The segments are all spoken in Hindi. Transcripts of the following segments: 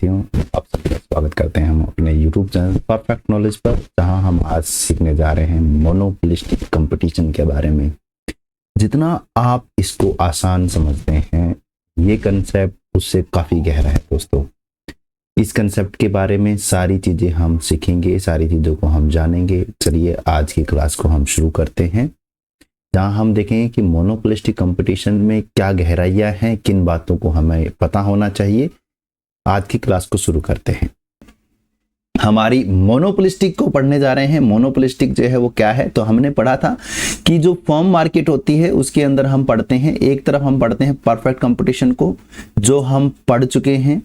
साथियों, आप सभी का स्वागत करते हैं हम अपने YouTube चैनल परफेक्ट नॉलेज पर, जहां हम आज सीखने जा रहे हैं मोनोपोलिस्टिक कंपटीशन के बारे में। जितना आप इसको आसान समझते हैं, ये कंसेप्ट उससे काफ़ी गहरा है दोस्तों। इस कंसेप्ट के बारे में सारी चीज़ें हम सीखेंगे, सारी चीज़ों को हम जानेंगे। चलिए आज की क्लास को हम शुरू करते हैं, जहाँ हम देखेंगे कि मोनोपोलिस्टिक कंपटीशन में क्या गहराइयाँ हैं, किन बातों को हमें पता होना चाहिए। आज की क्लास को शुरू करते हैं। हमारी मोनोपोलिस्टिक को पढ़ने जा रहे हैं। मोनोपोलिस्टिक जो है वो क्या है, तो हमने पढ़ा था कि जो फर्म मार्केट होती है उसके अंदर हम पढ़ते हैं, एक तरफ हम पढ़ते हैं परफेक्ट कंपटीशन को, जो हम पढ़ चुके हैं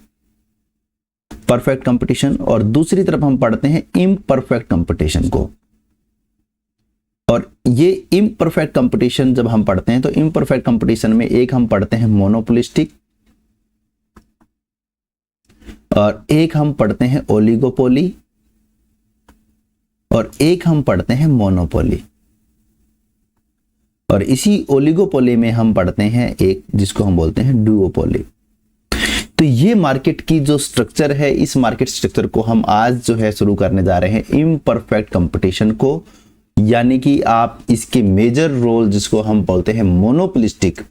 परफेक्ट कंपटीशन, और दूसरी तरफ हम पढ़ते हैं इम्परफेक्ट कंपटीशन को। और ये इम्परफेक्ट कंपटीशन जब हम पढ़ते हैं तो इम्परफेक्ट कंपटीशन में एक हम पढ़ते हैं मोनोपोलिस्टिक और एक हम पढ़ते हैं ओलिगोपोली और एक हम पढ़ते हैं मोनोपोली। और इसी ओलिगोपोली में हम पढ़ते हैं एक जिसको हम बोलते हैं डुओपोली। तो ये मार्केट की जो स्ट्रक्चर है, इस मार्केट स्ट्रक्चर को हम आज जो है शुरू करने जा रहे हैं इम्परफेक्ट कंपटीशन को, यानी कि आप इसके मेजर रोल जिसको हम बोलते हैं मोनोपोलिस्टिक,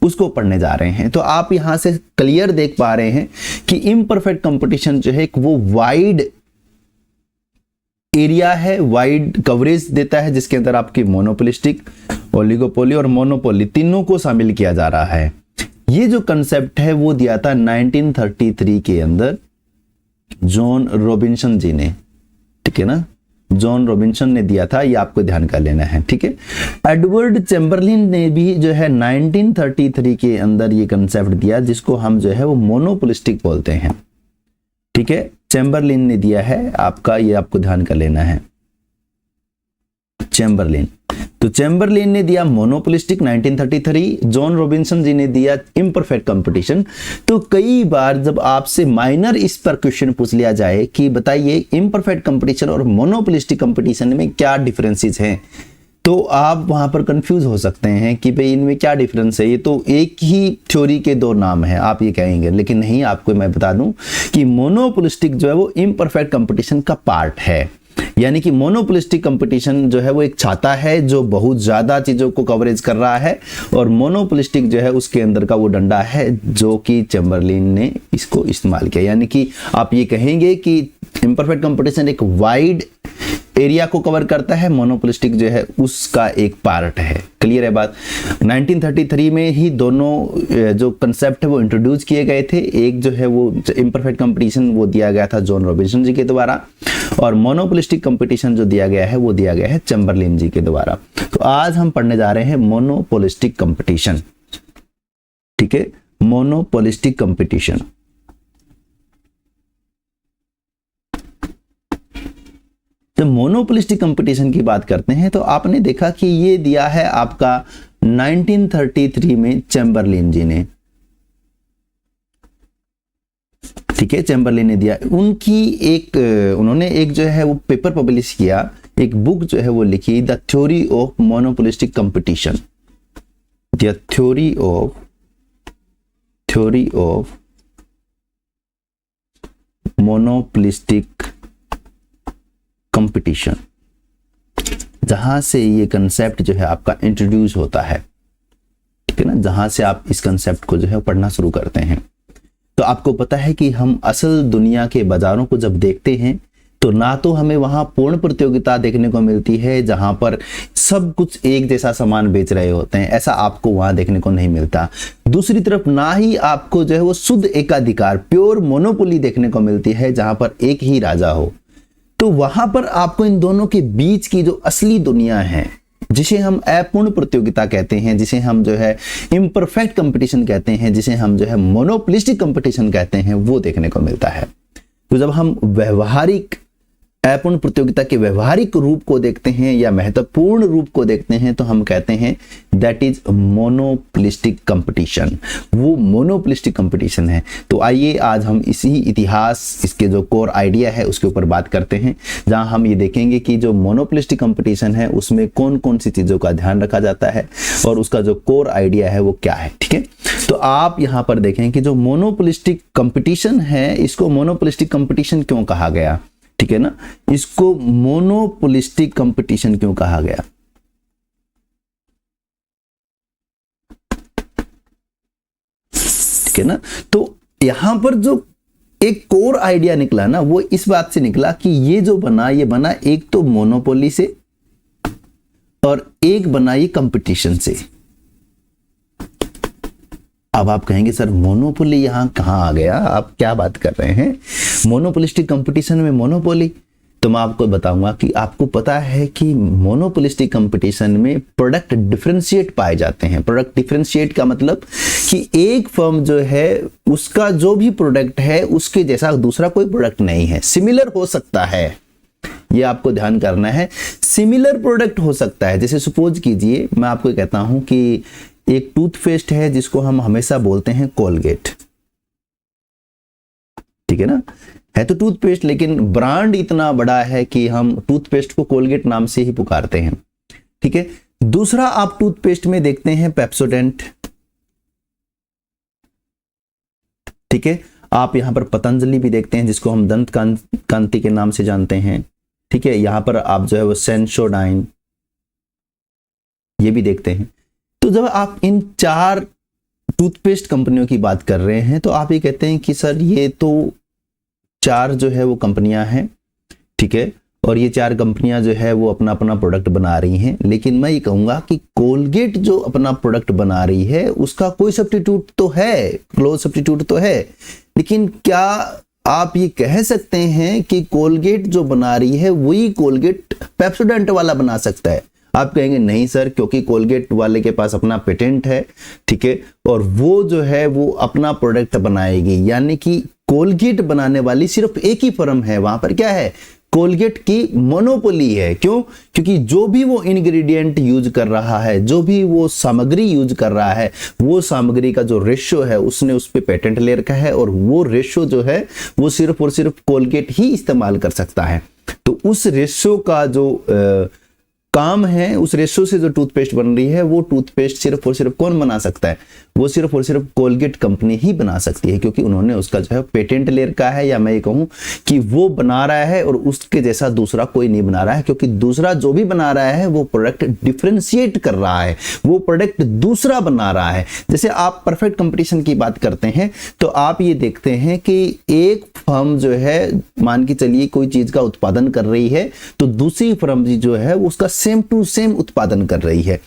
उसको पढ़ने जा रहे हैं। तो आप यहां से क्लियर देख पा रहे हैं कि इम्परफेक्ट कंपटीशन जो है वो वाइड एरिया है, वाइड कवरेज देता है, जिसके अंदर आपकी मोनोपोलिस्टिक, ओलिगोपोली और मोनोपोली तीनों को शामिल किया जा रहा है। ये जो कंसेप्ट है वो दिया था 1933 के अंदर जॉन रॉबिन्सन जी ने, ठीक है ना, जॉन रॉबिन्सन ने दिया था, ये आपको ध्यान कर लेना है, ठीक है। एडवर्ड चैम्बरलिन ने भी जो है 1933 के अंदर ये कंसेप्ट दिया, जिसको हम जो है वो मोनोपोलिस्टिक बोलते हैं, ठीक है। चैम्बरलिन ने दिया है आपका, ये आपको ध्यान कर लेना है, चैम्बरलिन। तो चैम्बरलिन ने दिया मोनोपोलिस्टिक 1933, जॉन रॉबिन्सन जी ने दिया इम्परफेक्ट कंपटीशन। तो कई बार जब आपसे माइनर इस पर क्वेश्चन पूछ लिया जाए कि बताइए इम्परफेक्ट कंपटीशन और मोनोपोलिस्टिक कंपटीशन में क्या डिफरेंसेस हैं, तो आप वहां पर कंफ्यूज हो सकते हैं कि भाई इनमें क्या डिफरेंस है, ये तो एक ही थ्योरी के दो नाम हैं, आप ये कहेंगे। लेकिन नहीं, आपको मैं बता दूं कि मोनोपोलिस्टिक जो है वो इम्परफेक्ट कंपटीशन का पार्ट है। यानी कि मोनोपोलिस्टिक कंपटीशन जो है वो एक छाता है जो बहुत ज्यादा चीजों को कवरेज कर रहा है, और मोनोपोलिस्टिक जो है उसके अंदर का वो डंडा है जो कि चैम्बरलिन ने इसको इस्तेमाल किया। यानी कि आप ये कहेंगे कि इम्परफेक्ट कंपटीशन एक वाइड एरिया को कवर करता है, मोनोपोलिस्टिक जो है उसका एक पार्ट है। क्लियर है बात। 1933 में ही दोनों जो कंसेप्ट है वो इंट्रोड्यूस किए गए थे। एक जो है वो इम्परफेक्ट कंपटीशन वो दिया गया था जॉन रॉबिन्सन जी के द्वारा, और मोनोपोलिस्टिक कंपटीशन जो दिया गया है वो दिया गया है चैम्बरलिन जी के द्वारा। तो आज हम पढ़ने जा रहे हैं मोनोपोलिस्टिक कंपटीशन, ठीक है, मोनोपोलिस्टिक कंपटीशन। तो मोनोपोलिस्टिक कंपटीशन की बात करते हैं तो आपने देखा कि ये दिया है आपका 1933 में चैम्बरलिन जी ने, ठीक है, चैम्बरलिन ने दिया। उन्होंने एक जो है वो पेपर पब्लिश किया, एक बुक जो है वो लिखी, the theory of monopolistic competition, the theory of monopolistic competition, जहां से ये कंसेप्ट जो है आपका इंट्रोड्यूस होता है, ठीक है ना, जहां से आप इस कंसेप्ट को जो है पढ़ना शुरू करते हैं। तो आपको पता है कि हम असल दुनिया के बाजारों को जब देखते हैं तो ना तो हमें वहां पूर्ण प्रतियोगिता देखने को मिलती है जहां पर सब कुछ एक जैसा सामान बेच रहे होते हैं, ऐसा आपको वहां देखने को नहीं मिलता। दूसरी तरफ ना ही आपको जो है वो शुद्ध एकाधिकार, प्योर मोनोपोली देखने को मिलती है जहां पर एक ही राजा हो। तो वहां पर आपको इन दोनों के बीच की जो असली दुनिया है, जिसे हम अपूर्ण प्रतियोगिता कहते हैं, जिसे हम जो है इम्परफेक्ट कंपटीशन कहते हैं, जिसे हम जो है मोनोपोलिस्टिक कंपटीशन कहते हैं, वो देखने को मिलता है। तो जब हम व्यवहारिक अपूर्ण प्रतियोगिता के व्यवहारिक रूप को देखते हैं या महत्वपूर्ण रूप को देखते हैं तो हम कहते हैं दैट इज मोनोपोलिस्टिक कंपटीशन, वो मोनोपोलिस्टिक कंपटीशन है। तो आइए आज हम इसी इतिहास, इसके जो कोर आइडिया है उसके ऊपर बात करते हैं, जहां हम ये देखेंगे कि जो मोनोपोलिस्टिक कंपटीशन है उसमें कौन कौन सी चीजों का ध्यान रखा जाता है और उसका जो कोर आइडिया है वो क्या है। ठीक है, तो आप यहां पर देखें कि जो मोनोपोलिस्टिक कंपटीशन है, इसको मोनोपोलिस्टिक कंपटीशन क्यों कहा गया, ठीक है ना, इसको मोनोपोलिस्टिक कंपटीशन क्यों कहा गया। ठीक है ना, तो यहां पर जो एक कोर आइडिया निकला ना, वो इस बात से निकला कि ये जो बना, ये बना एक तो मोनोपोली से और एक बना ये कंपटीशन से। अब आप कहेंगे सर मोनोपोली यहां कहां आ गया, आप क्या बात कर रहे हैं, मोनोपोलिस्टिक कंपटीशन में मोनोपोली। तो मैं आपको बताऊंगा कि आपको पता है कि मोनोपोलिस्टिक कंपटीशन में प्रोडक्ट डिफरेंशिएट पाए जाते हैं। प्रोडक्ट डिफरेंशिएट का मतलब कि एक फर्म जो है उसका जो भी प्रोडक्ट है उसके जैसा दूसरा कोई प्रोडक्ट नहीं है, सिमिलर हो सकता है, ये आपको ध्यान करना है। सिमिलर प्रोडक्ट हो सकता है, जैसे सपोज कीजिए मैं आपको कहता हूं कि एक टूथपेस्ट है जिसको हम हमेशा बोलते हैं कोलगेट, ठीक है ना, है तो टूथपेस्ट लेकिन ब्रांड इतना बड़ा है कि हम टूथपेस्ट को कोलगेट नाम से ही पुकारते हैं, ठीक है। दूसरा आप टूथपेस्ट में देखते हैं पेप्सोडेंट, ठीक है। आप यहां पर पतंजलि भी देखते हैं जिसको हम दंत कांति के नाम से जानते हैं, ठीक है। यहां पर आप जो है वो सेंसोडाइन ये भी देखते हैं। तो जब आप इन 4 टूथपेस्ट कंपनियों की बात कर रहे हैं तो आप ये कहते हैं कि सर ये तो 4 जो है वो कंपनियां हैं, ठीक है, और ये 4 कंपनियां जो है वो अपना अपना प्रोडक्ट बना रही हैं। लेकिन मैं ये कहूंगा कि कोलगेट जो अपना प्रोडक्ट बना रही है उसका कोई सब्स्टिट्यूट तो है, क्लोज सब्स्टिट्यूट तो है, लेकिन क्या आप ये कह सकते हैं कि कोलगेट जो बना रही है वही कोलगेट पेप्सोडेंट वाला बना सकता है? आप कहेंगे नहीं सर, क्योंकि कोलगेट वाले के पास अपना पेटेंट है, ठीक है, और वो जो है वो अपना प्रोडक्ट बनाएगी, यानी कि कोलगेट बनाने वाली सिर्फ एक ही फर्म है, वहां पर क्या है, कोलगेट की मोनोपोली है। क्यों? क्योंकि जो भी वो इंग्रेडिएंट यूज कर रहा है, जो भी वो सामग्री यूज कर रहा है, वो सामग्री का जो रेशियो है उसने उस पे पेटेंट ले रखा है, और वो रेशियो जो है वो सिर्फ और सिर्फ कोलगेट ही इस्तेमाल कर सकता है। तो उस रेशियो का जो काम है, उस रेशो से जो टूथपेस्ट बन रही है वो टूथपेस्ट सिर्फ और सिर्फ कौन बना सकता है, वो सिर्फ और सिर्फ कोलगेट कंपनी ही बना सकती है, क्योंकि उन्होंने उसका जो है पेटेंट ले रखा है, या मैं ये कहूं कि वो बना रहा है और उसके जैसा दूसरा कोई नहीं बना रहा है, क्योंकि दूसरा जो भी बना रहा है वो प्रोडक्ट डिफरेंशिएट कर रहा है, वो प्रोडक्ट दूसरा बना रहा है। जैसे आप परफेक्ट कंपटीशन की बात करते हैं तो आप ये देखते हैं कि एक फर्म जो है मान के चलिए कोई चीज का उत्पादन कर रही है, तो दूसरी फर्म जो है उसका सेम टू सेम उत्पादन कर रही है,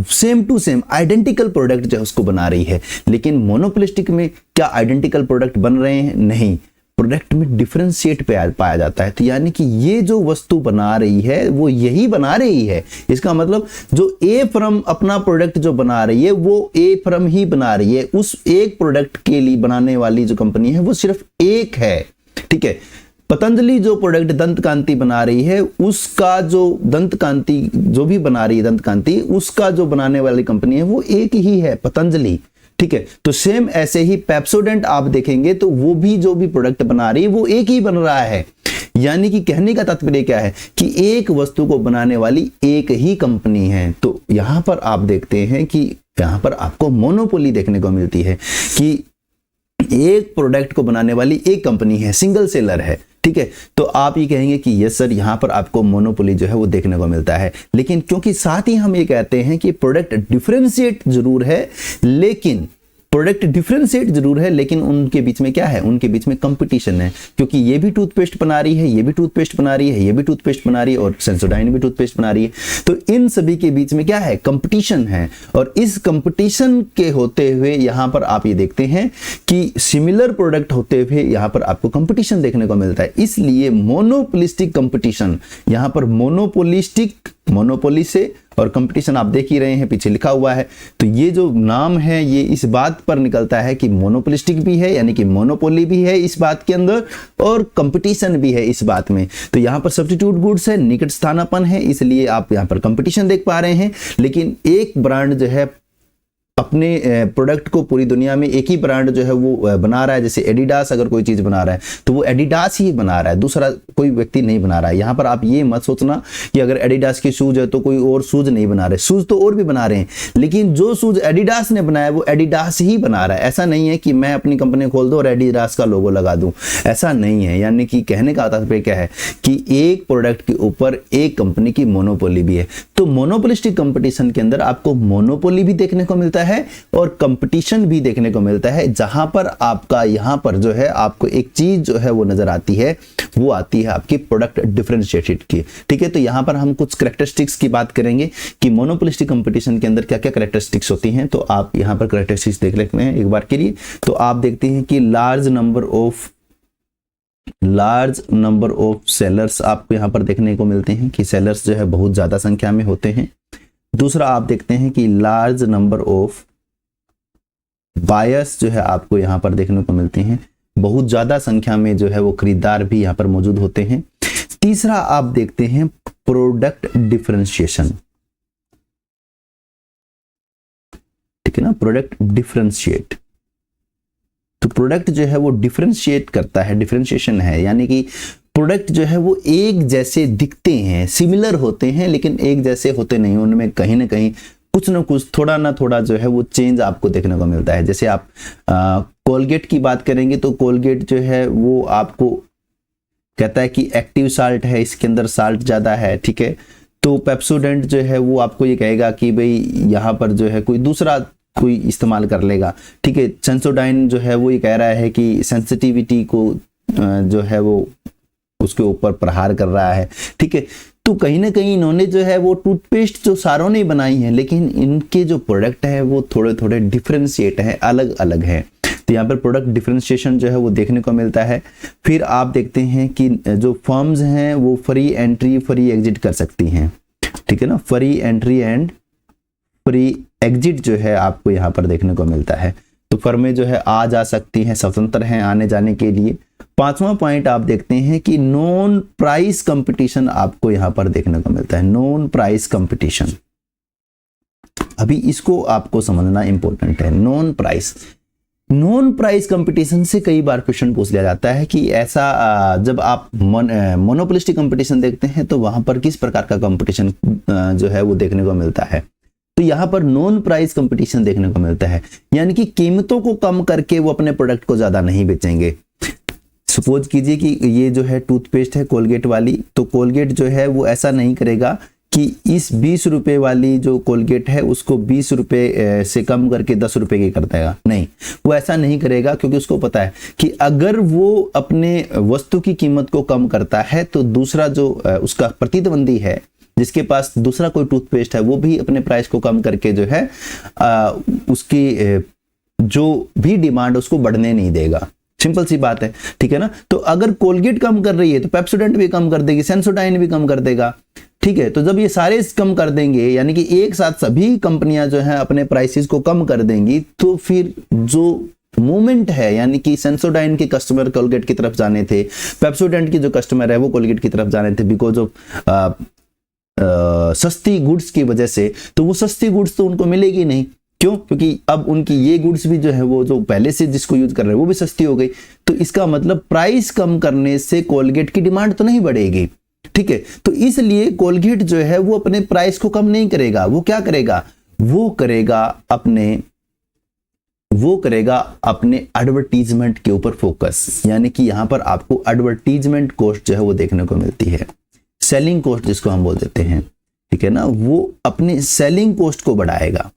same to same identical product जो है उसको बना रही है। लेकिन मोनोपोलिस्टिक में क्या आइडेंटिकल प्रोडक्ट बन रहे हैं? नहीं, प्रोडक्ट में डिफरेंशिएट पाया जाता है। तो यानी कि ये जो वस्तु बना रही है वो यही बना रही है। इसका मतलब जो ए फर्म अपना प्रोडक्ट जो बना रही है वो ए फर्म ही बना रही है, उस एक प्रोडक्ट के लिए बनाने वाली जो कंपनी है वो सिर्फ एक है, ठीक है। पतंजलि जो प्रोडक्ट दंत कांति बना रही है, उसका जो दंत कांति जो भी बना रही है दंत कांति, उसका जो बनाने वाली कंपनी है वो एक ही है, पतंजलि, ठीक है। तो सेम ऐसे ही पेप्सोडेंट आप देखेंगे तो वो भी जो भी प्रोडक्ट बना रही है वो एक ही बन रहा है। यानी कि कहने का तात्पर्य क्या है कि एक वस्तु को बनाने वाली एक ही कंपनी है। तो यहां पर आप देखते हैं कि यहां पर आपको मोनोपोली देखने को मिलती है कि एक प्रोडक्ट को बनाने वाली एक कंपनी है, सिंगल सेलर है, ठीक है। तो आप ये कहेंगे कि यस सर, यहां पर आपको मोनोपोली जो है वो देखने को मिलता है। लेकिन क्योंकि साथ ही हम ये कहते हैं कि प्रोडक्ट डिफरेंशिएट जरूर है, लेकिन प्रोडक्ट डिफरेंशिएट जरूर है, लेकिन उनके बीच में क्या है, उनके बीच में कंपटीशन है, क्योंकि ये भी टूथपेस्ट बना रही है, ये भी टूथपेस्ट बना रही है, ये भी टूथपेस्ट बना रही है, और सेंसोडाइन भी टूथपेस्ट बना रही है। तो इन सभी के बीच में क्या है, कंपटीशन है। और इस कंपटीशन के होते हुए यहां पर आप ये देखते हैं कि सिमिलर प्रोडक्ट होते हुए यहां पर आपको कंपटीशन देखने को मिलता है। इसलिए मोनोपोलिस्टिक कंपटीशन, यहां पर मोनोपोलिस्टिक, मोनोपोली से और कंपटीशन आप देख ही रहे हैं पीछे लिखा हुआ है। तो ये जो नाम है ये इस बात पर निकलता है कि मोनोपोलिस्टिक भी है, यानी कि मोनोपोली भी है इस बात के अंदर, और कंपटीशन भी है इस बात में। तो यहाँ पर सब्स्टिट्यूट गुड्स है, निकट स्थानापन्न है, इसलिए आप यहाँ पर कंपटीशन देख पा रहे हैं। लेकिन एक ब्रांड जो है अपने प्रोडक्ट को पूरी दुनिया में एक ही ब्रांड जो है वो बना रहा है, जैसे एडिडास अगर कोई चीज बना रहा है तो वो एडिडास ही बना रहा है, दूसरा कोई व्यक्ति नहीं बना रहा है। यहाँ पर आप ये मत सोचना कि अगर एडिडास की शूज है तो कोई और शूज नहीं बना रहे, शूज तो और भी बना रहे हैं, लेकिन जो शूज एडिडास ने बनाया वो एडिडास ही बना रहा है। ऐसा नहीं है कि मैं अपनी कंपनी खोल दूं और एडिडास का लोगो लगा दूं, ऐसा नहीं है। यानी कि कहने का तात्पर्य क्या है कि एक प्रोडक्ट के ऊपर एक कंपनी की मोनोपोली भी है। तो मोनोपोलिस्टिक कंपटीशन के अंदर आपको मोनोपोली भी देखने को मिलता है और कंपटीशन भी देखने को मिलता है, जहां पर आपका यहां पर जो है आपको एक चीज जो है वो नजर आती है, वो आती है आपकी प्रोडक्ट डिफरेंशिएटेड की। ठीक है, तो यहां पर हम कुछ कैरेक्टरिस्टिक्स की बात करेंगे कि मोनोपोलिस्टिक कंपटीशन के अंदर क्या क्या कैरेक्टरिस्टिक्स होती हैं। तो आप यहां पर कैरेक्टरिस्टिक्स देख लेते हैं एक बार के लिए। तो आप देखते हैं कि लार्ज नंबर ऑफ सेलर्स आपको यहां पर देखने को मिलते हैं कि सेलर्स जो है बहुत ज्यादा संख्या में होते हैं। दूसरा आप देखते हैं कि लार्ज नंबर ऑफ बायर्स जो है आपको यहां पर देखने को मिलते हैं, बहुत ज्यादा संख्या में जो है वो खरीदार भी यहां पर मौजूद होते हैं। तीसरा आप देखते हैं प्रोडक्ट डिफरेंशिएशन, ठीक है ना, प्रोडक्ट डिफरेंशिएट। तो प्रोडक्ट जो है वो डिफरेंशिएट करता है, डिफरेंशिएशन है, यानी कि प्रोडक्ट जो है वो एक जैसे दिखते हैं, सिमिलर होते हैं लेकिन एक जैसे होते नहीं, उनमें कहीं ना कहीं कुछ ना कुछ थोड़ा ना थोड़ा जो है वो चेंज आपको देखने को मिलता है। जैसे आप कोलगेट की बात करेंगे तो कोलगेट जो है वो आपको कहता है कि एक्टिव साल्ट है, इसके अंदर साल्ट ज़्यादा है, ठीक है। तो पेप्सोडेंट जो है वो आपको ये कहेगा कि भाई यहाँ पर जो है कोई दूसरा कोई इस्तेमाल कर लेगा, ठीक है। सेंसोडाइन जो है वो ये कह रहा है कि सेंसिटिविटी को जो है वो उसके ऊपर प्रहार कर रहा है, ठीक है। तो कहीं ना कहीं इन्होंने जो है वो टूथपेस्ट जो सारों ने बनाई है, लेकिन इनके जो प्रोडक्ट है वो थोड़े थोड़े डिफरेंशिएट है, अलग अलग है। तो यहाँ पर प्रोडक्ट डिफरेंशिएशन जो है वो देखने को मिलता है। फिर आप देखते हैं कि जो फर्म्स हैं वो फ्री एंट्री फ्री एग्जिट कर सकती हैं, ठीक है ना, free entry and free exit जो है आपको यहाँ पर देखने को मिलता है। तो फर्में जो है आ जा सकती हैं, स्वतंत्र हैं आने जाने के लिए। पांचवा पॉइंट आप देखते हैं कि नॉन प्राइस कंपटीशन आपको यहां पर देखने को मिलता है, नॉन प्राइस कंपटीशन। अभी इसको आपको समझना इंपॉर्टेंट है। नॉन प्राइस कंपटीशन से कई बार क्वेश्चन पूछ लिया जाता है कि ऐसा जब आप मोनोपोलिस्टिक कंपटीशन देखते हैं तो वहां पर किस प्रकार का कंपटीशन जो है वो देखने को मिलता है। तो यहाँ पर नॉन प्राइस कंपटीशन देखने को मिलता है, यानी कि कीमतों को कम करके वो अपने प्रोडक्ट को ज्यादा नहीं बेचेंगे। सपोज कीजिए कि ये जो है टूथपेस्ट है कोलगेट वाली, तो कोलगेट जो है वो ऐसा नहीं करेगा कि इस 20 रुपए वाली जो कोलगेट है उसको 20 रुपए से कम करके 10 रुपए की कर देगा, नहीं, वो ऐसा नहीं करेगा, क्योंकि उसको पता है कि अगर वो अपने वस्तु की कीमत को कम करता है तो दूसरा जो उसका प्रतिद्वंदी है जिसके पास दूसरा कोई टूथपेस्ट है वो भी अपने प्राइस को कम करके जो है उसकी जो भी डिमांड उसको बढ़ने नहीं देगा। सिंपल सी बात है, ठीक है ना। तो अगर कोलगेट कम कर रही है तो पेप्सोडेंट भी कम कर देगी, सेंसोडाइन भी कम कर देगा, ठीक है। तो जब ये सारे कम कर देंगे, यानी कि एक साथ सभी कंपनियां जो है अपने प्राइसेस को कम कर देंगी, तो फिर जो मूवमेंट है, यानी कि सेंसोडाइन के कस्टमर कोलगेट की तरफ जाने थे, पेप्सोडेंट की जो कस्टमर है वो कोलगेट की तरफ जाने थे बिकॉज ऑफ सस्ती गुड्स की वजह से, तो वो सस्ती गुड्स तो उनको मिलेगी नहीं। क्यों? क्योंकि अब उनकी ये गुड्स भी जो है वो जो पहले से जिसको यूज कर रहे हैं वो भी सस्ती हो गई। तो इसका मतलब प्राइस कम करने से कोलगेट की डिमांड तो नहीं बढ़ेगी, ठीक है। तो इसलिए कोलगेट जो है वो अपने प्राइस को कम नहीं करेगा, वो क्या करेगा, वो करेगा अपने एडवर्टीजमेंट के ऊपर फोकस। यानी कि यहां पर आपको एडवर्टीजमेंट कॉस्ट जो है वो देखने को मिलती है, सेलिंग कॉस्ट जिसको हम बोल देते हैं, ठीक है ना। वो अपने सेलिंग कॉस्ट को बढ़ाएगा।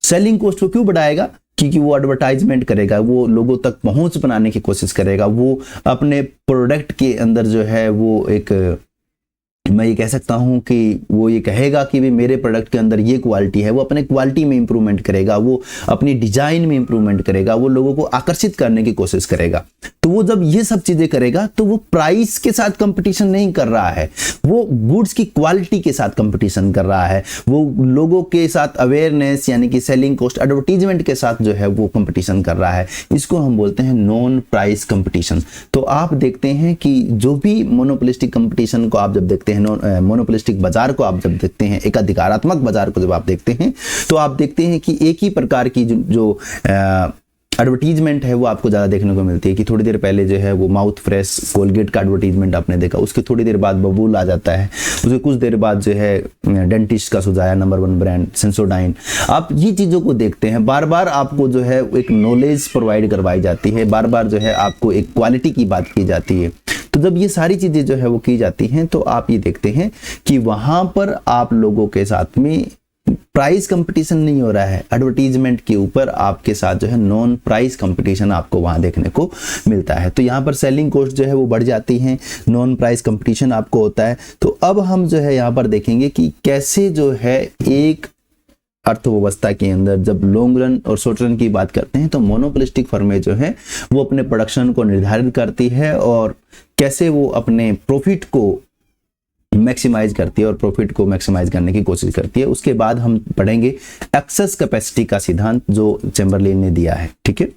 सेलिंग कॉस्ट को क्यों बढ़ाएगा? क्योंकि वो एडवर्टाइजमेंट करेगा, वो लोगों तक पहुंच बनाने की कोशिश करेगा, वो अपने प्रोडक्ट के अंदर जो है वो एक, मैं ये कह सकता हूं कि वो ये कहेगा कि भी मेरे प्रोडक्ट के अंदर ये क्वालिटी है, वो अपने क्वालिटी में इंप्रूवमेंट करेगा, वो अपनी डिजाइन में इंप्रूवमेंट करेगा, वो लोगों को आकर्षित करने की कोशिश करेगा। तो वो जब ये सब चीजें करेगा तो वो प्राइस के साथ कंपटीशन नहीं कर रहा है, वो गुड्स की क्वालिटी के साथ कंपटीशन कर रहा है, वो लोगों के साथ अवेयरनेस यानी कि सेलिंग कॉस्ट एडवर्टीजमेंट के साथ जो है वो कंपटीशन कर रहा है। इसको हम बोलते हैं नॉन प्राइस कंपटीशन। तो आप देखते हैं कि जो भी मोनोपोलिस्टिक कंपटीशन को आप जब देखते हैं हैं, मोनोपोलिस्टिक बाजार को आप जब देखते हैं, एक अधिकारात्मक बाजार को जब आप देखते हैं, तो आप देखते हैं कि एक ही प्रकार की जो एडवर्टीजमेंट है वो आपको ज़्यादा देखने को मिलती है कि थोड़ी देर पहले जो है वो माउथ फ्रेश कोलगेट का एडवर्टीजमेंट आपने देखा, उसके थोड़ी देर बाद बबूल आ जाता है, उसके कुछ देर बाद जो है डेंटिस्ट का सुझाया नंबर 1 ब्रांड सेंसोडाइन। आप ये चीज़ों को देखते हैं, बार बार आपको जो है एक नॉलेज प्रोवाइड करवाई जाती है, बार बार जो है आपको एक क्वालिटी की बात की जाती है। तो जब ये सारी चीज़ें जो है वो की जाती हैं तो आप ये देखते हैं कि वहाँ पर आप लोगों के साथ में प्राइस कंपटीशन नहीं हो रहा है, एडवर्टीजमेंट के ऊपर आपके साथ जो है नॉन प्राइस कंपटीशन आपको वहां देखने को मिलता है। तो यहाँ पर सेलिंग कॉस्ट जो है वो बढ़ जाती है, नॉन प्राइस कंपटीशन आपको होता है। तो अब हम जो है यहाँ पर देखेंगे कि कैसे जो है एक अर्थव्यवस्था के अंदर जब लॉन्ग रन और शॉर्ट रन की बात करते हैं तो मोनोपोलिस्टिक फर्में जो है वो अपने प्रोडक्शन को निर्धारित करती है और कैसे वो अपने प्रॉफिट को मैक्सिमाइज करती है और प्रॉफिट को मैक्सिमाइज करने की कोशिश करती है। उसके बाद हम पढ़ेंगे एक्सेस कैपेसिटी का सिद्धांत जो चैम्बरलेन ने दिया है, ठीक है।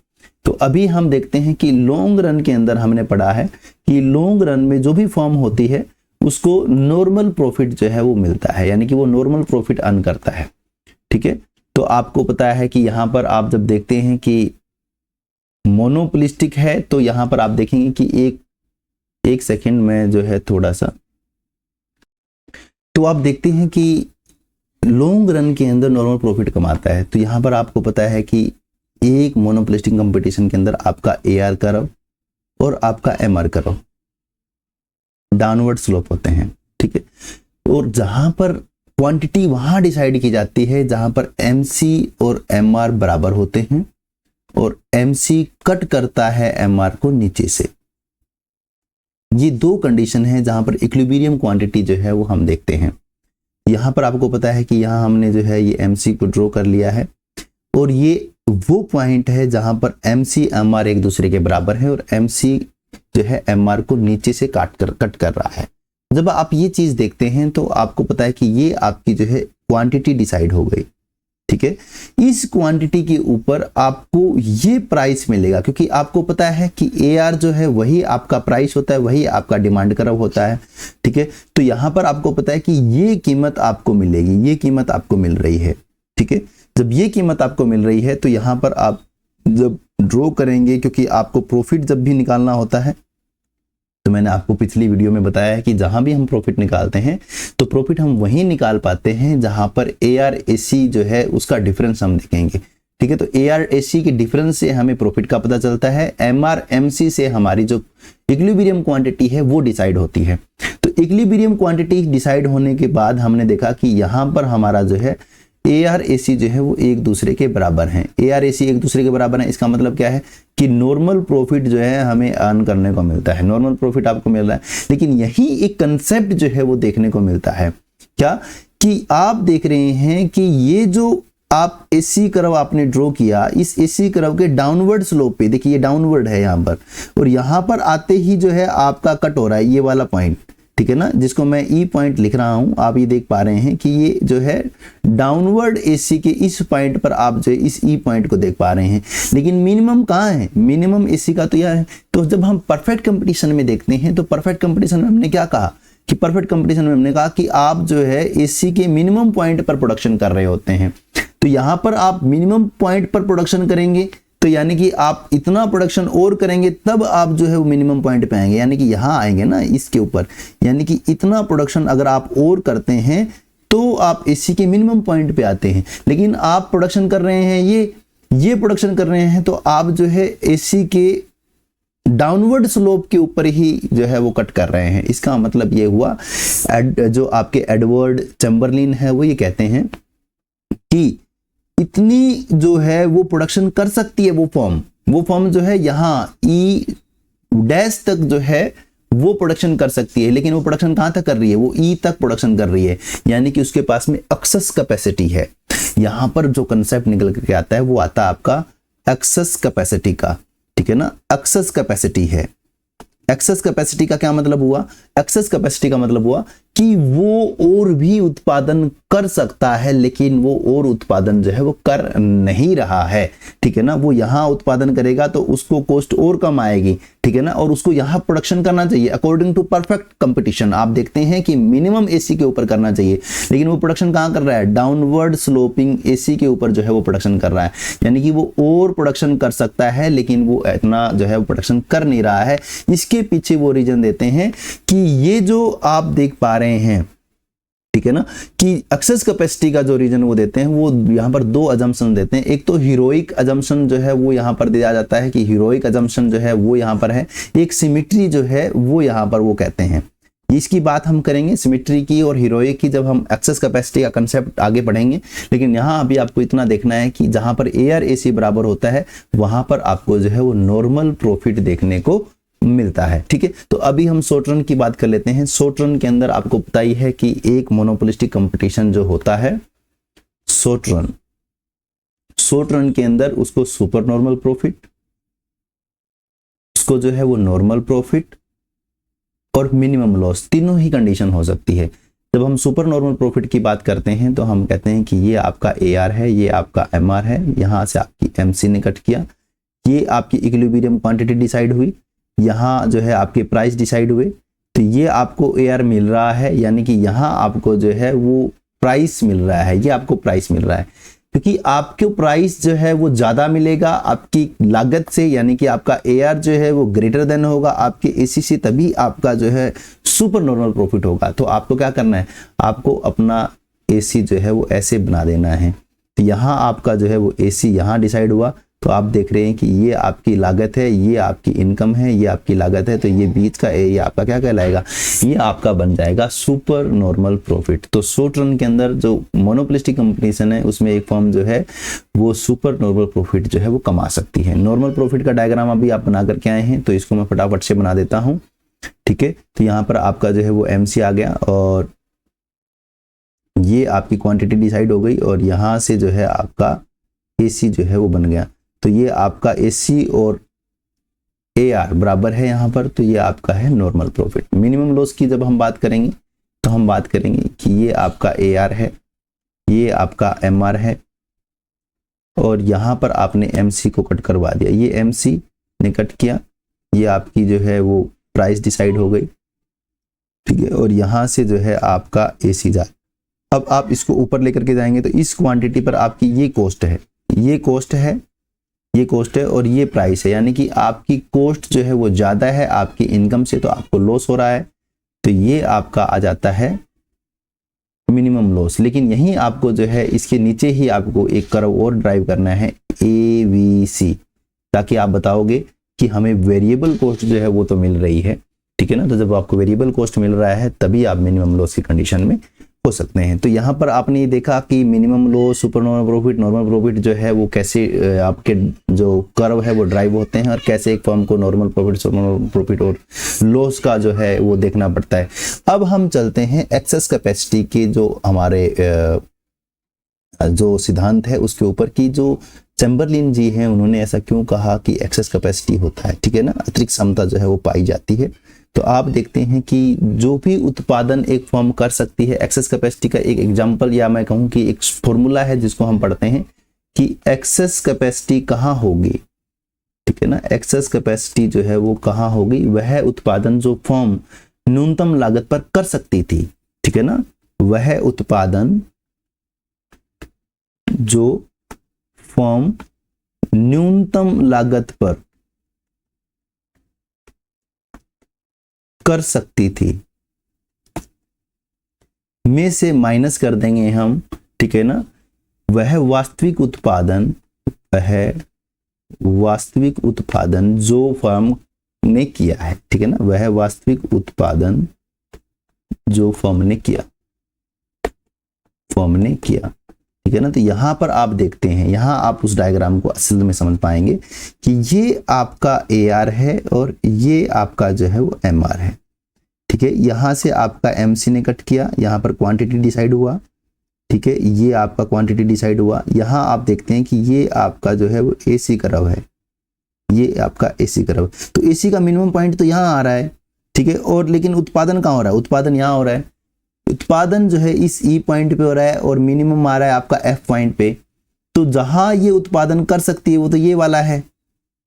तो अभी हम देखते हैं कि लॉन्ग रन के अंदर हमने पढ़ा है कि लॉन्ग रन में जो भी फर्म होती है उसको नॉर्मल प्रॉफिट जो है वो मिलता है, यानी कि वो नॉर्मल प्रॉफिट अर्न करता है, ठीक है। तो आपको पता है कि यहाँ पर आप जब देखते हैं कि मोनोपोलिस्टिक है तो यहाँ पर आप देखेंगे कि एक सेकेंड में जो है थोड़ा सा, तो आप देखते हैं कि लॉन्ग रन के अंदर नॉर्मल प्रॉफिट कमाता है। तो यहाँ पर आपको पता है कि एक मोनोपोलिस्टिक कंपटीशन के अंदर आपका AR कर्व और आपका MR कर्व डाउनवर्ड स्लोप होते हैं, ठीक है। और जहां पर क्वांटिटी वहां डिसाइड की जाती है जहां पर MC और MR बराबर होते हैं और MC कट करता है MR को नीचे से। ये दो कंडीशन है जहां पर इक्विलिब्रियम क्वांटिटी जो है वो हम देखते हैं। यहां पर आपको पता है कि यहां हमने जो है ये MC को ड्रॉ कर लिया है और ये वो पॉइंट है जहां पर MC MR एक दूसरे के बराबर है और MC जो है MR को नीचे से कट कर रहा है। जब आप ये चीज देखते हैं तो आपको पता है कि ये आपकी जो है क्वांटिटी डिसाइड हो गई, ठीक है। इस क्वांटिटी के ऊपर आपको ये प्राइस मिलेगा क्योंकि आपको पता है कि AR जो है वही आपका प्राइस होता है, वही आपका डिमांड कर्व होता है, ठीक है। तो यहाँ पर आपको पता है कि ये कीमत आपको मिलेगी, ये कीमत आपको मिल रही है, ठीक है। जब ये कीमत आपको मिल रही है तो यहाँ पर आप जब ड्रॉ करेंगे, क्योंकि आपको प्रॉफिट जब भी निकालना होता है, तो मैंने आपको पिछली वीडियो में बताया है कि जहां भी हम प्रॉफिट निकालते हैं तो प्रॉफिट हम वहीं निकाल पाते हैं जहां पर AR/AC जो है उसका डिफरेंस हम देखेंगे, ठीक है। तो AR/AC के डिफरेंस से हमें प्रॉफिट का पता चलता है, MR/MC से हमारी जो इक्विलिब्रियम क्वांटिटी है वो डिसाइड होती है। तो इक्विलिब्रियम क्वांटिटी डिसाइड होने के बाद हमने देखा कि यहाँ पर हमारा जो है AR/AC जो है वो एक दूसरे के बराबर हैं। AR/AC एक दूसरे के बराबर है, इसका मतलब क्या है कि नॉर्मल प्रॉफिट जो है हमें अर्न करने को मिलता है, नॉर्मल प्रॉफिट आपको मिल रहा है। लेकिन यही एक कंसेप्ट जो है वो देखने को मिलता है, क्या कि आप देख रहे हैं कि ये जो आप AC कर्व आपने ड्रॉ किया, इस AC कर्व के डाउनवर्ड स्लोप पे देखिए, ये डाउनवर्ड है यहाँ पर, और यहाँ पर आते ही जो है आपका कट हो रहा है ये वाला पॉइंट, ठीक है ना, जिसको मैं E पॉइंट लिख रहा हूं। आप ये देख पा रहे हैं कि ये जो है डाउनवर्ड AC के इस पॉइंट पर आप जो इस E पॉइंट को देख पा रहे हैं। लेकिन मिनिमम कहाँ है, मिनिमम AC का तो यह है। तो जब हम परफेक्ट कंपटीशन में देखते हैं तो परफेक्ट कंपटीशन में हमने क्या कहा कि परफेक्ट कंपटीशन में हमने कहा कि आप जो है AC के मिनिमम पॉइंट पर प्रोडक्शन कर रहे होते हैं। तो यहाँ पर आप मिनिमम पॉइंट पर प्रोडक्शन करेंगे तो यानी कि आप इतना प्रोडक्शन और करेंगे तब आप जो है वो मिनिमम पॉइंट पे आएंगे, यानी कि यहाँ आएंगे ना इसके ऊपर, यानी कि इतना प्रोडक्शन अगर आप और करते हैं तो आप AC के मिनिमम पॉइंट पे आते हैं। लेकिन आप प्रोडक्शन कर रहे हैं ये प्रोडक्शन कर रहे हैं तो आप जो है AC के डाउनवर्ड स्लोप के ऊपर ही जो है वो कट कर रहे हैं। इसका मतलब ये हुआ, जो आपके एडवर्ड चैम्बरलिन है वो ये कहते हैं कि इतनी जो है वो प्रोडक्शन कर सकती है वो फॉर्म जो है यहाँ E डैश तक जो है वो प्रोडक्शन कर सकती है, लेकिन वो प्रोडक्शन कहाँ तक कर रही है, वो E तक प्रोडक्शन कर रही है, यानी कि उसके पास में एक्सेस कैपेसिटी है। यहाँ पर जो कंसेप्ट निकल के आता है वो आता है आपका एक्सेस कैपेसिटी का, ठीक है ना, एक्सेस कैपेसिटी है। एक्सेस कैपेसिटी का क्या मतलब हुआ, एक्सेस कैपेसिटी का मतलब हुआ कि वो और भी उत्पादन कर सकता है, लेकिन वो और उत्पादन जो है वो कर नहीं रहा है, ठीक है ना। वो यहाँ उत्पादन करेगा तो उसको कॉस्ट और कम आएगी, ठीक है ना, और उसको यहाँ प्रोडक्शन करना चाहिए अकॉर्डिंग टू परफेक्ट कंपटीशन। आप देखते हैं कि मिनिमम एसी के ऊपर करना चाहिए, लेकिन वो प्रोडक्शन कहाँ कर रहा है, डाउनवर्ड स्लोपिंग एसी के ऊपर जो है वो प्रोडक्शन कर रहा है, यानी कि वो और प्रोडक्शन कर सकता है लेकिन वो इतना जो है वो प्रोडक्शन कर नहीं रहा है। इसके पीछे वो रीजन देते हैं कि ये जो आप देख पा रहे हैं, ठीक है ना, कि एक्सेस कैपेसिटी का जो रीजन वो देते हैं, वो यहाँ पर दो अजम्पशन देते हैं। एक तो हीरोइक अजम्पशन जो है वो यहाँ पर दिया जाता है कि हीरोइक अजम्पशन जो है वो यहाँ पर है, एक सिमेट्री जो है वो यहाँ पर वो कहते हैं। इसकी बात हम करेंगे सिमेट्री की और हीरोइक की जब हम एक्सेस कैपेसिटी का कंसेप्ट आगे पढ़ेंगे, लेकिन यहाँ अभी आपको इतना देखना है कि जहां पर एआर एसी बराबर होता है वहां पर आपको जो है वो नॉर्मल प्रॉफिट देखने को मिलता है, ठीक है। तो अभी हम शॉर्ट रन की बात कर लेते हैं। शॉर्ट रन के अंदर आपको पता ही है कि एक मोनोपोलिस्टिक कंपटीशन जो होता है शॉर्ट रन के अंदर उसको सुपर नॉर्मल प्रॉफिट, उसको जो है वो नॉर्मल प्रॉफिट और मिनिमम लॉस तीनों ही कंडीशन हो सकती है। जब हम सुपर नॉर्मल प्रॉफिट की बात करते हैं तो हम कहते हैं कि ये आपका एआर है, ये आपका एमआर है, यहां से आपकी एमसी ने कट किया, ये आपकी इक्विलिब्रियम क्वांटिटी डिसाइड हुई, यहाँ जो है आपके प्राइस डिसाइड हुए, तो ये आपको एआर मिल रहा है, यानी कि यहाँ आपको जो है वो प्राइस मिल रहा है, ये आपको प्राइस मिल रहा है, क्योंकि आपको प्राइस जो है वो ज़्यादा मिलेगा आपकी लागत से, यानी कि आपका एआर जो है वो ग्रेटर देन होगा आपके एसी से, तभी आपका जो है सुपर नॉर्मल प्रॉफिट होगा। तो आपको क्या करना है, आपको अपना एसी जो है वो ऐसे बना देना है। तो यहाँ आपका जो है वो एसी यहाँ डिसाइड हुआ, तो आप देख रहे हैं कि ये आपकी लागत है, ये आपकी इनकम है, ये आपकी लागत है, तो ये बीच का ये आपका क्या कहलाएगा, ये आपका बन जाएगा सुपर नॉर्मल प्रॉफिट। तो शॉर्ट रन के अंदर जो मोनोपोलिस्टिक कंपटीशन है उसमें एक फर्म जो है वो सुपर नॉर्मल प्रॉफिट जो है वो कमा सकती है। नॉर्मल प्रॉफिट का डायग्राम अभी आप बना करके आए हैं, तो इसको मैं फटाफट से बना देता हूँ, ठीक है। तो यहाँ पर आपका जो है वो एमसी आ गया और ये आपकी क्वांटिटी डिसाइड हो गई और यहाँ से जो है आपका एसी जो है वो बन गया। तो ये आपका एसी और एआर बराबर है यहाँ पर, तो ये आपका है नॉर्मल प्रॉफिट। मिनिमम लॉस की जब हम बात करेंगे तो हम बात करेंगे कि ये आपका एआर है, ये आपका एमआर है और यहाँ पर आपने एमसी को कट करवा दिया, ये एमसी ने कट किया, ये आपकी जो है वो प्राइस डिसाइड हो गई, ठीक है, और यहाँ से जो है आपका एसी जा। अब आप इसको ऊपर लेकर के जाएंगे तो इस क्वांटिटी पर आपकी ये कॉस्ट है, ये कॉस्ट है, ये कॉस्ट है और ये प्राइस है, यानी कि आपकी कॉस्ट जो है वो ज़्यादा है आपकी इनकम से, तो आपको लॉस हो रहा है, तो ये आपका आ जाता है मिनिमम लॉस। लेकिन यहीं आपको जो है इसके नीचे ही आपको एक कर्व और ड्राइव करना है AVC, ताकि आप बताओगे कि हमें वेरिएबल कॉस्ट जो है वो तो मिल रही है, ठीक है ना। तो जब आपको वेरिएबल कॉस्ट मिल रहा है तभी आप मिनिमम लॉस की कंडीशन में हो सकते हैं। तो यहाँ पर आपने ये देखा कि minimum loss, super normal profit, normal profit जो है वो कैसे आपके जो कर्व है वो ड्राइव होते हैं और कैसे एक फर्म को normal profit, super normal profit और लॉस का जो है वो देखना पड़ता है। अब हम चलते हैं एक्सेस कैपेसिटी के जो हमारे जो सिद्धांत है उसके ऊपर, कि जो चैम्बरलिन जी हैं उन्होंने ऐसा क्यों कहा कि एक्सेस कैपेसिटी होता है, ठीक है ना, अतिरिक्त क्षमता जो है वो पाई जाती है। तो आप देखते हैं कि जो भी उत्पादन एक फर्म कर सकती है, एक्सेस कैपेसिटी का एक एग्जांपल या मैं कहूं कि एक फॉर्मूला है जिसको हम पढ़ते हैं कि एक्सेस कैपेसिटी कहाँ होगी, ठीक है ना। एक्सेस कैपेसिटी जो है वो कहाँ होगी, वह उत्पादन जो फर्म न्यूनतम लागत पर कर सकती थी, ठीक है ना, वह उत्पादन जो फर्म न्यूनतम लागत पर कर सकती थी में से माइनस कर देंगे हम, ठीक है ना, वह वास्तविक उत्पादन जो फर्म ने किया है, ठीक है ना, वह वास्तविक उत्पादन जो फर्म ने किया, ठीक है ना। तो यहां पर आप देखते हैं, यहां आप उस डायग्राम को असल में समझ पाएंगे कि ये आपका एआर है और ये आपका जो है वो एमआर है, ठीक है। यहां से आपका एमसी ने कट किया, यहां पर क्वांटिटी डिसाइड हुआ, ठीक है, ये आपका क्वांटिटी डिसाइड हुआ। यहां आप देखते हैं कि ये आपका जो है वो एसी कर्व है, ये आपका एसी कर्व, तो एसी का मिनिमम पॉइंट तो यहां आ रहा है, ठीक है, और लेकिन उत्पादन कहां हो रहा है, उत्पादन यहां हो रहा है, उत्पादन जो है इस ई पॉइंट पे हो रहा है और मिनिमम आ रहा है आपका एफ पॉइंट पे, तो जहां ये उत्पादन कर सकती है वो तो ये वाला है,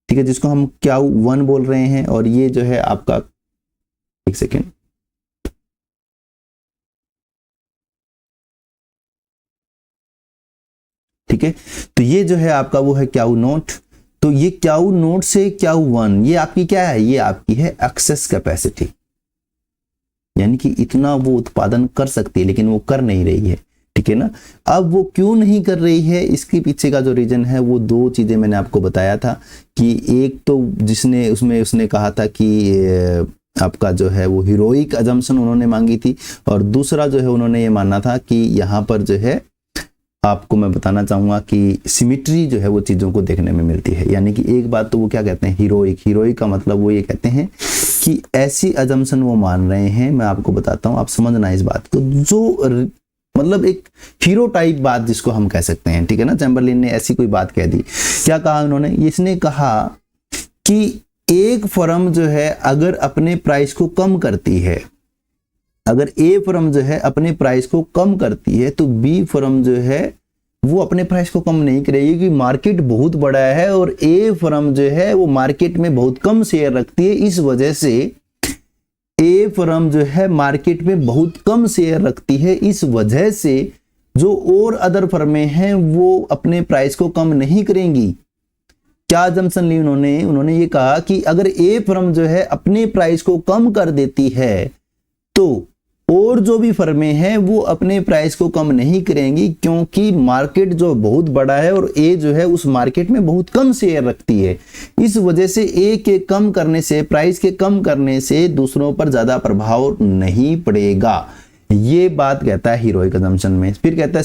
ठीक है, जिसको हम Q1 बोल रहे हैं। और ये जो है आपका, एक सेकेंड, ठीक है, तो ये जो है आपका वो है Q0। तो ये Q0 से Q1 ये आपकी क्या है, ये आपकी है एक्सेस कैपेसिटी, यानी कि इतना वो उत्पादन कर सकती है लेकिन वो कर नहीं रही है, ठीक है ना। अब वो क्यों नहीं कर रही है, इसके पीछे का जो रीजन है वो दो चीजें मैंने आपको बताया था कि एक तो जिसने उसने कहा था कि आपका जो है वो हीरोइक अजम्पशन उन्होंने मांगी थी, और दूसरा जो है उन्होंने ये मानना था कि यहाँ पर जो है आपको मैं बताना चाहूंगा कि सिमिट्री जो है वो चीजों को देखने में मिलती है। यानी कि एक बात तो वो क्या कहते हैं, हीरोइक का मतलब वो ये कहते हैं कि ऐसी अजम्पशन वो मान रहे हैं, मैं आपको बताता हूं, आप समझना इस बात को, जो मतलब एक हीरो टाइप बात जिसको हम कह सकते हैं, ठीक है ना। चैम्बरलिन ने ऐसी कोई बात कह दी, क्या कहा उन्होंने, इसने कहा कि एक फर्म जो है अगर अपने प्राइस को कम करती है, अगर ए फर्म जो है अपने प्राइस को कम करती है तो बी फर्म जो है वो अपने प्राइस को कम नहीं करेगी, क्योंकि मार्केट बहुत बड़ा है और ए फर्म जो है वो मार्केट में बहुत कम शेयर रखती है। इस वजह से ए फर्म जो है मार्केट में बहुत कम शेयर रखती है, इस वजह से जो और अदर फर्में हैं वो अपने प्राइस को कम नहीं करेंगी। क्या अजम्पशन ली उन्होंने ये कहा कि अगर ए फर्म जो है अपने प्राइस को कम कर देती है तो और जो भी फर्में हैं वो अपने प्राइस को कम नहीं करेंगी, क्योंकि मार्केट जो बहुत बड़ा है और ए जो है उस मार्केट में बहुत कम शेयर रखती है। इस वजह से ए के कम करने से, प्राइस के कम करने से दूसरों पर ज्यादा प्रभाव नहीं पड़ेगा। ये बात कहता है हीरोइक अजम्पशन में। फिर कहता है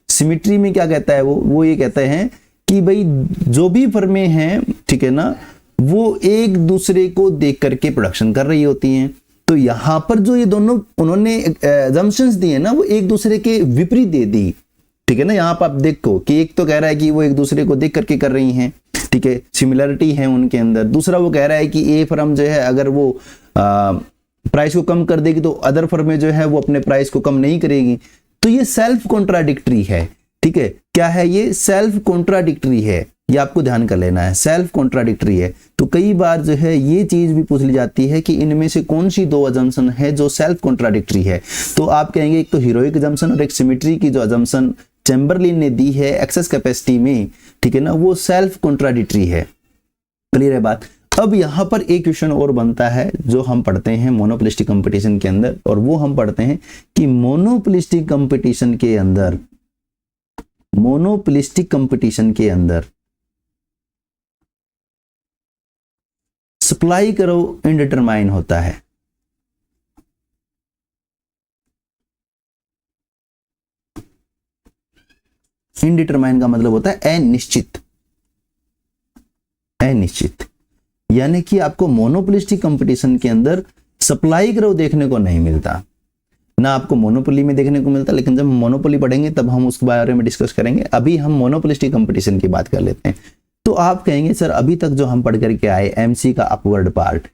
सिमिट्री में क्या कहता है वो ये कहते हैं कि भाई जो भी फर्में हैं, ठीक है ना, वो एक दूसरे को देख करके प्रोडक्शन कर रही होती हैं। तो यहां पर जो ये दोनों उन्होंने अजम्पशंस दिए ना वो एक दूसरे के विपरीत दे दी, ठीक है ना। यहां पर आप देखो कि एक तो कह रहा है कि वो एक दूसरे को देख करके कर रही हैं, ठीक है, सिमिलरिटी है उनके अंदर। दूसरा वो कह रहा है कि ए फर्म जो है अगर वो प्राइस को कम कर देगी तो अदर फर्में जो है वो अपने प्राइस को कम नहीं करेगी। तो ये सेल्फ कॉन्ट्राडिक्टरी है, ठीक है। क्या है ये, सेल्फ कॉन्ट्राडिक्टरी है, ये आपको ध्यान कर लेना है, सेल्फ कॉन्ट्राडिक्टरी है। तो कई बार जो है ये चीज भी पूछ ली जाती है कि इनमें से कौन सी दो अजम्पशन है जो सेल्फ कॉन्ट्राडिक्टरी है। तो आप कहेंगे एक तो हीरोइक अजम्पशन और एक सिमिट्री की जो अजम्पशन चैम्बरलिन ने दी है एक्सेस कैपेसिटी में, ठीक है ना, वो सेल्फ कॉन्ट्राडिक्टरी है। क्लियर है बात। अब यहां पर एक क्वेश्चन और बनता है जो हम पढ़ते हैं मोनोपोलिस्टिक कंपटीशन के अंदर, और वो हम पढ़ते हैं कि मोनोपोलिस्टिक कंपटीशन के अंदर सप्लाई करो इनडिटरमाइन होता है। इनडिटरमाइन का मतलब होता है अनिश्चित, यानी कि आपको मोनोपोलिस्टिक कंपटीशन के अंदर सप्लाई करो देखने को नहीं मिलता, ना आपको मोनोपोली में देखने को मिलता, लेकिन जब हम मोनोपोली पढ़ेंगे तब हम उसके बारे में डिस्कस करेंगे। अभी हम मोनोपोलिस्टिक कंपटीशन की बात कर लेते हैं। तो आप कहेंगे सर अभी तक जो हम पढ़ करके आए एमसी का अपवर्ड पार्ट,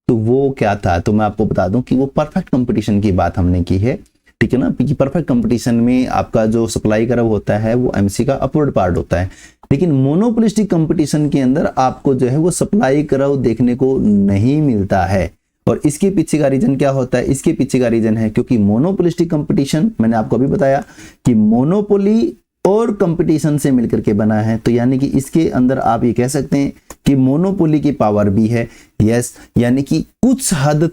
तो वो क्या था, तो मैं आपको बता दूं कि वो परफेक्ट कंपटीशन की बात हमने की है, ठीक है ना। कि परफेक्ट कंपटीशन में आपका जो सप्लाई कर्व होता है वो एमसी का अपवर्ड पार्ट होता है, लेकिन मोनोपोलिस्टिक कंपटीशन के अंदर आपको जो है वो सप्लाई कर्व देखने को नहीं मिलता है। और इसके पीछे का रीजन क्या होता है, इसके पीछे का रीजन है क्योंकि मोनोपोलिस्टिक कंपटीशन, मैंने आपको अभी बताया कि मोनोपोली और कंपटीशन से मिलकर के बना है। तो यानी कि इसके अंदर आप ये कह सकते हैं कि मोनोपोली की पावर भी है, यस, यानी कि कुछ हद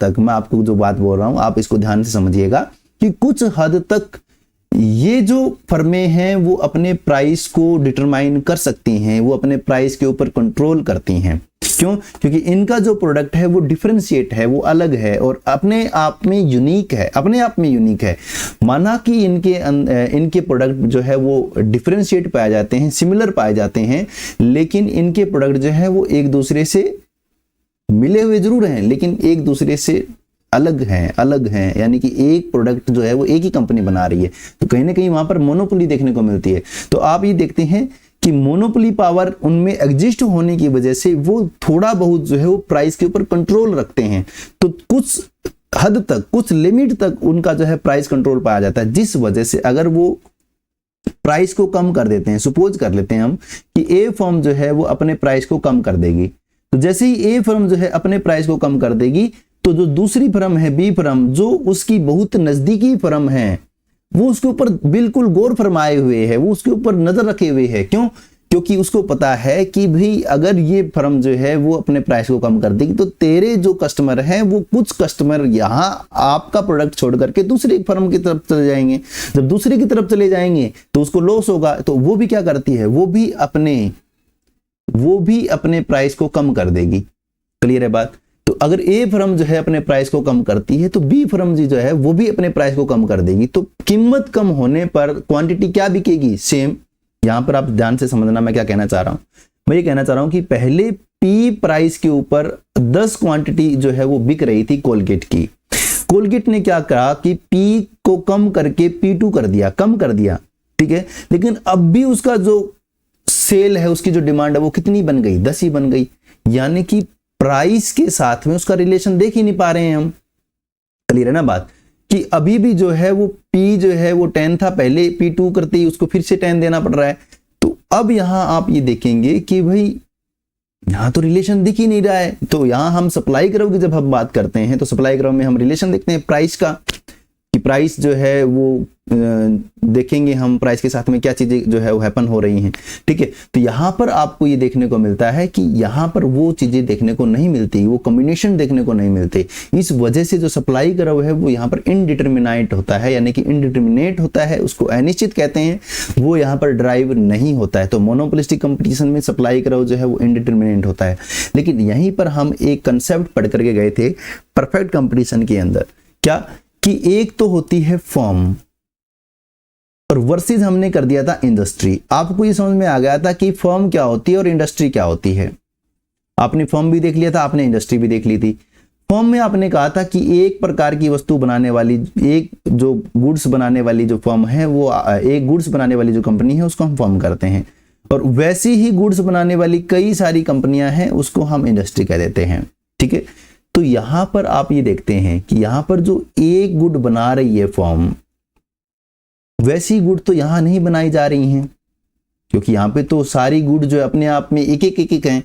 तक मैं आपको जो बात बोल रहा हूं आप इसको ध्यान से समझिएगा कि कुछ हद तक ये जो फर्में हैं वो अपने प्राइस को डिटरमाइन कर सकती हैं, वो अपने प्राइस के ऊपर कंट्रोल करती हैं। क्यों? क्योंकि इनका जो प्रोडक्ट है वो डिफरेंशिएट है, वो अलग है और अपने आप में यूनिक है, माना कि इनके प्रोडक्ट जो है वो डिफरेंशिएट पाए जाते हैं, सिमिलर पाए जाते हैं, लेकिन इनके प्रोडक्ट जो है वो एक दूसरे से मिले हुए जरूर हैं लेकिन एक दूसरे से अलग हैं, यानी कि एक प्रोडक्ट जो है वो एक ही कंपनी बना रही है, तो कहीं ना कहीं वहां पर मोनोपोली देखने को मिलती है। तो आप ये देखते हैं कि मोनोपोली पावर उनमें एग्जिस्ट होने की वजह से वो थोड़ा बहुत जो है वो प्राइस के ऊपर कंट्रोल रखते हैं। तो कुछ हद तक, कुछ लिमिट तक उनका जो है प्राइस कंट्रोल पाया जाता है, जिस वजह से अगर वो प्राइस को कम कर देते हैं, सपोज कर लेते हैं हम कि ए फर्म जो है वो अपने प्राइस को कम कर देगी, तो जैसे ही ए फर्म जो है अपने प्राइस को कम कर देगी तो जो दूसरी फर्म है बी फर्म, जो उसकी बहुत नजदीकी फर्म है, वो उसके ऊपर बिल्कुल गौर फरमाए हुए है, वो उसके ऊपर नजर रखे हुए है। क्यों? क्योंकि उसको पता है कि भाई अगर ये फर्म जो है वो अपने प्राइस को कम कर देगी तो तेरे जो कस्टमर हैं वो कुछ कस्टमर यहाँ आपका प्रोडक्ट छोड़ करके दूसरी फर्म की तरफ चले जाएंगे। जब दूसरी की तरफ चले जाएंगे तो उसको लॉस होगा, तो वो भी क्या करती है, वो भी अपने प्राइस को कम कर देगी। क्लियर है बात? तो अगर ए फर्म जो है अपने प्राइस को कम करती है तो बी फर्म जी जो है वो भी अपने प्राइस को कम कर देगी। तो कीमत कम होने पर क्वांटिटी क्या बिकेगी? सेम। यहां पर आप ध्यान से समझना मैं क्या कहना चाह रहा हूं। मैं ये कहना चाह रहा हूं कि पहले पी प्राइस के ऊपर 10 क्वांटिटी जो है वो बिक रही थी कोलगेट की। कोलगेट ने क्या करा कि पी को कम करके P2 कर दिया, कम कर दिया, ठीक है। लेकिन अब भी उसका जो सेल है, उसकी जो डिमांड है वो कितनी बन गई? 10 ही बन गई। यानी कि प्राइस के साथ में उसका रिलेशन देख ही नहीं पा रहे हैं हम। क्लियर है ना बात? कि अभी भी जो है वो P जो है वो 10 था, पहले P2 करते ही उसको फिर से 10 देना पड़ रहा है। तो अब यहां आप ये देखेंगे कि भाई यहां तो रिलेशन दिख ही नहीं रहा है। तो यहां हम सप्लाई कर्व की जब हम बात करते हैं तो सप्लाई कर्व में हम रिलेशन देखते हैं प्राइस का, कि प्राइस जो है वो देखेंगे हम प्राइस के साथ में क्या चीजें जो है वो हैपन हो रही हैं, ठीक है। तो यहाँ पर आपको ये देखने को मिलता है कि यहाँ पर वो चीजें देखने को नहीं मिलती, वो कॉम्बिनेशन देखने को नहीं मिलते। इस वजह से जो सप्लाई कर्व है वो यहाँ पर इनडिटर्मिनेट होता है, यानी कि इनडिटर्मिनेट होता है, उसको अनिश्चित कहते हैं, वो यहाँ पर ड्राइव नहीं होता है। तो मोनोपोलिस्टिक कंपटीशन में सप्लाई कर्व जो है वो इनडिटर्मिनेट होता है। लेकिन यहीं पर हम एक कंसेप्ट पढ़ करके गए थे परफेक्ट कंपटीशन के अंदर, क्या कि एक तो होती है फर्म और वर्सेस हमने कर दिया था इंडस्ट्री। आपको ये समझ में आ गया था कि फर्म क्या होती है और इंडस्ट्री क्या होती है। आपने फर्म भी देख लिया था, आपने इंडस्ट्री भी देख ली थी। फर्म में आपने कहा था कि एक प्रकार की वस्तु बनाने वाली, एक जो गुड्स बनाने वाली जो फर्म है, वो एक गुड्स बनाने वाली जो कंपनी है उसको हम फर्म करते हैं, और वैसी ही गुड्स बनाने वाली कई सारी कंपनियां हैं उसको हम इंडस्ट्री कह देते हैं, ठीक है। तो यहां पर आप ये देखते हैं कि यहां पर जो एक गुड बना रही है फर्म, वैसी गुड तो यहां नहीं बनाई जा रही हैं, क्योंकि यहां पे तो सारी गुड जो है अपने आप में एक एक है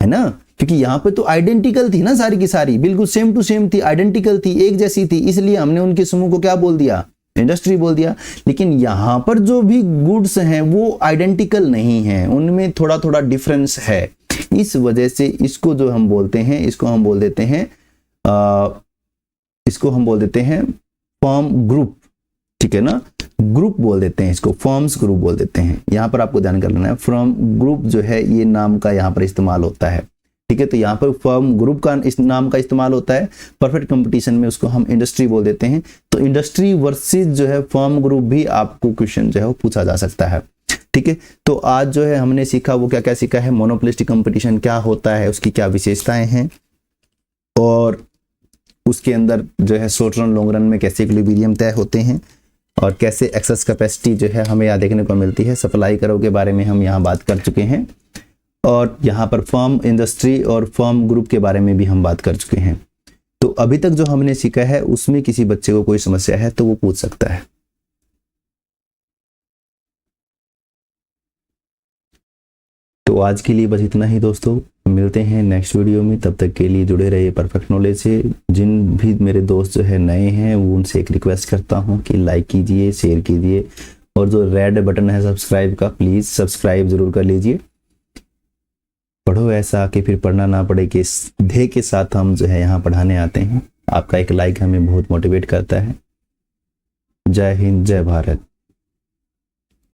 ना। क्योंकि यहां पे तो आइडेंटिकल थी ना, सारी की सारी बिल्कुल सेम टू सेम थी, आइडेंटिकल थी, एक जैसी थी, इसलिए हमने उनके समूह को क्या बोल दिया? इंडस्ट्री बोल दिया। लेकिन यहां पर जो भी गुड्स हैं वो आइडेंटिकल नहीं है, उनमें थोड़ा थोड़ा डिफरेंस है। इस वजह से इसको जो हम बोलते हैं, इसको हम बोल देते हैं फर्म ग्रुप, ठीक है ना, ग्रुप बोल देते हैं इसको, फर्म्स ग्रुप बोल देते हैं। यहां पर आपको ध्यान कर लेना है, फर्म ग्रुप जो है ये नाम का यहां पर इस्तेमाल होता है, ठीक है। तो यहां पर फर्म ग्रुप का इस नाम का इस्तेमाल होता है। परफेक्ट कंपटीशन में उसको हम इंडस्ट्री बोल देते हैं। तो इंडस्ट्री वर्सेस जो है फर्म ग्रुप भी आपको क्वेश्चन जो है वो पूछा जा सकता है, ठीक है। तो आज जो है हमने सीखा, वो क्या क्या सीखा है, मोनोपोलिस्टिक कंपटीशन क्या होता है, उसकी क्या विशेषताएं हैं, और उसके अंदर जो है शॉर्ट रन लॉन्ग रन में कैसे इक्विलिब्रियम तय होते हैं, और कैसे एक्सेस कैपेसिटी जो है हमें यहाँ देखने को मिलती है। सप्लाई कर्व के बारे में हम यहाँ बात कर चुके हैं, और यहाँ पर फर्म, इंडस्ट्री और फर्म ग्रुप के बारे में भी हम बात कर चुके हैं। तो अभी तक जो हमने सीखा है उसमें किसी बच्चे को कोई समस्या है तो वो पूछ सकता है। तो आज के लिए बस इतना ही दोस्तों, मिलते हैं नेक्स्ट वीडियो में। तब तक के लिए जुड़े रहिए परफेक्ट नॉलेज से। जिन भी मेरे दोस्त जो है नए हैं वो उनसे एक रिक्वेस्ट करता हूं कि लाइक कीजिए, शेयर कीजिए, और जो रेड बटन है सब्सक्राइब का, प्लीज़ सब्सक्राइब जरूर कर लीजिए। पढ़ो ऐसा कि फिर पढ़ना ना पड़े, कि ध्येय के साथ हम जो है यहाँ पढ़ाने आते हैं। आपका एक लाइक हमें बहुत मोटिवेट करता है। जय हिंद, जय भारत।